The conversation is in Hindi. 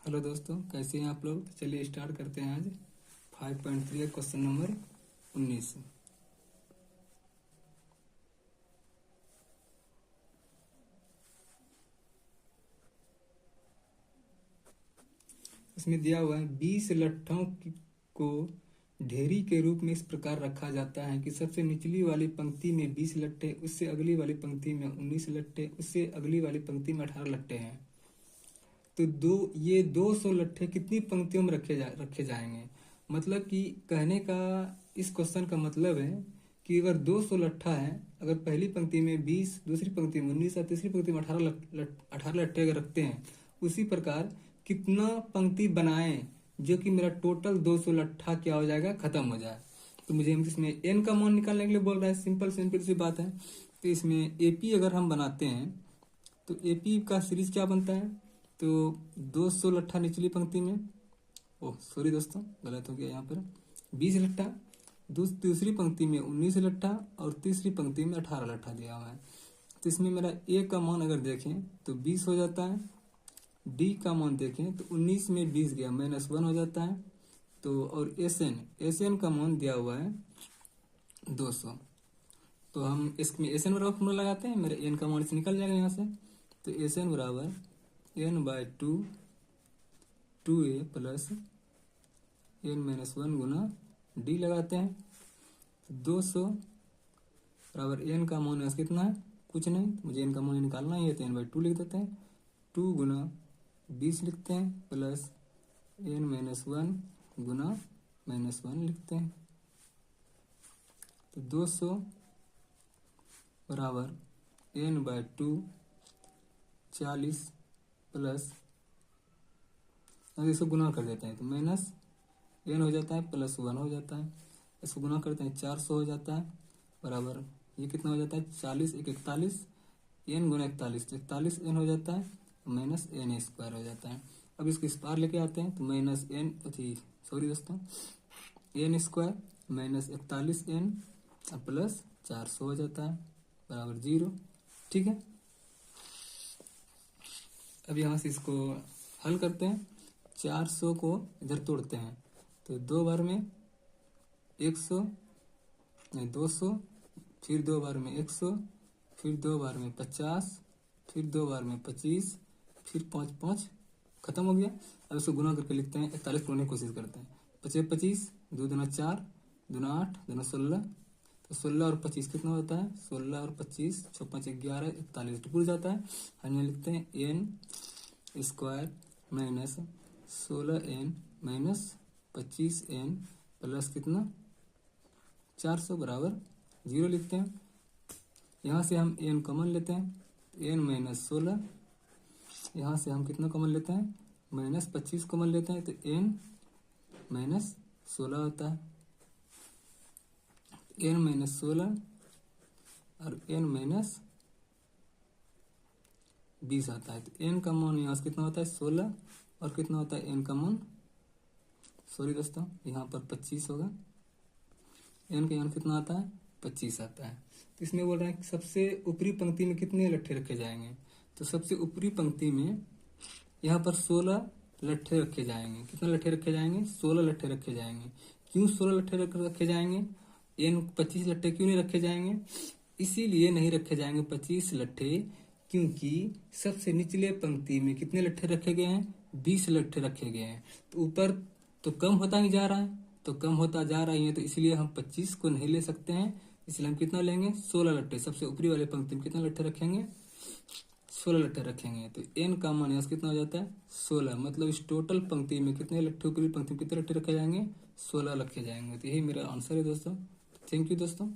हेलो दोस्तों, कैसे हैं आप लोग। तो चलिए स्टार्ट करते हैं आज 5.3 क्वेश्चन नंबर 19। इसमें दिया हुआ है 20 लट्ठों को ढेरी के रूप में इस प्रकार रखा जाता है कि सबसे निचली वाली पंक्ति में 20 लट्ठे, उससे अगली वाली पंक्ति में 19 लट्ठे, उससे अगली वाली पंक्ति में 18 लट्ठे हैं। तो ये 200 लट्ठे कितनी पंक्तियों में रखे जाएंगे। मतलब कि कहने का इस क्वेश्चन का मतलब है कि अगर 200 लट्ठा है, अगर पहली पंक्ति में 20, दूसरी पंक्ति में 19 और तीसरी पंक्ति में 18 लट्ठे अगर रखते हैं, उसी प्रकार कितना पंक्ति बनाएं जो कि मेरा टोटल 200 लट्ठा क्या हो जाएगा, खत्म हो जाए। तो मुझे इसमें एन का मान निकालने के लिए बोल रहा है। सिंपल सी बात है। तो इसमें एपी अगर हम बनाते हैं तो एपी का सीरीज क्या बनता है, तो 200 लट्ठा निचली पंक्ति में, ओह सॉरी दोस्तों गलत हो गया, यहाँ पर 20 लट्ठा, दूसरी पंक्ति में 19 लट्ठा और तीसरी पंक्ति में 18 लट्ठा दिया हुआ है। तो इसमें मेरा ए का मान अगर देखें तो 20 हो जाता है। डी का मान देखें तो 19 में 20 गया -1 हो जाता है। तो और एस एन का मान दिया हुआ है 200। तो हम इसमें एस एन बराबर फॉर्मूला लगाते हैं, मेरा एन का मान से निकल जाएगा यहाँ से। तो एस एन बराबर n/2 2a प्लस n-1 गुना डी लगाते हैं। 200 बराबर n का मान कितना है, कुछ नहीं, मुझे n का मान निकालना ही है तो n/2 लिख देते हैं। 2 गुना 20 लिखते हैं प्लस n-1 गुना -1 लिखते हैं। तो 200 बराबर n/2 40 प्लस, इसको गुना कर देते हैं तो माइनस n हो जाता है प्लस 1 हो जाता है। इसको गुना करते हैं 400 हो जाता है बराबर, ये कितना हो जाता है 40 1 41, n गुना 41 तो 41 n हो जाता है माइनस n² हो जाता है। अब इसको इस पार लेके आते हैं तो माइनस n सॉरी दोस्तों n² माइनस 41n प्लस 400 हो जाता है बराबर 0। ठीक है, अब यहाँ से इसको हल करते हैं। 400 को इधर तोड़ते हैं तो 2 बार में 100 नहीं 200, फिर 2 बार में 100, फिर 2 बार में 50, फिर 2 बार में 25, फिर 5 5 खत्म हो गया। अब इसको गुना करके लिखते हैं, 41 तोड़ने की कोशिश करते हैं। 25 25 2 दूना 4 दूना 8 दूना 16, तो 16 और 25 कितना होता है, 16 और 25 6 5 11 41 टूट जाता है। हम यहाँ लिखते हैं n² minus 16n minus 25n plus कितना 400 बराबर 0 लिखते हैं। यहाँ से हम n कॉमन लेते हैं, n-16, यहाँ से हम कितना कॉमन लेते हैं -25 कॉमन लेते हैं तो n-16 होता है। n-16 और n-20 आता है। तो n का मान यहाँ से कितना होता है 16 और कितना होता है n का मान, सॉरी दोस्तों यहाँ पर 25 होगा। n का मान कितना आता है 25 आता है। तो इसमें बोल रहे हैं कि सबसे ऊपरी पंक्ति में कितने लट्ठे रखे जाएंगे। तो सबसे ऊपरी पंक्ति में यहाँ पर 16 लट्ठे रखे जाएंगे। कितने लट्ठे रखे जाएंगे, 16 लट्ठे रखे जाएंगे। क्यों 16 लट्ठे रखे जाएंगे, 25 लट्ठे क्यों नहीं रखे जाएंगे, इसीलिए नहीं रखे जाएंगे 25 लट्ठे क्योंकि सबसे निचले पंक्ति में कितने लट्ठे रखे गए हैं, 20 लट्ठे रखे गए हैं। तो ऊपर तो कम होता ही जा रहा है, तो कम होता जा रहा है, तो इसलिए हम 25 को नहीं ले सकते हैं। इसलिए हम कितना लेंगे 16 लट्ठे। सबसे ऊपरी वाले पंक्ति में कितने लट्ठे रखेंगे, 16 लट्ठे रखेंगे। तो n का मान यहाँ से कितना हो जाता है 16। मतलब इस टोटल पंक्ति में कितने लट्ठे, ऊपरी पंक्ति में कितने लट्ठे रखे जाएंगे, 16 रखे जाएंगे। तो यही मेरा आंसर है दोस्तों। थैंक यू दोस्तों।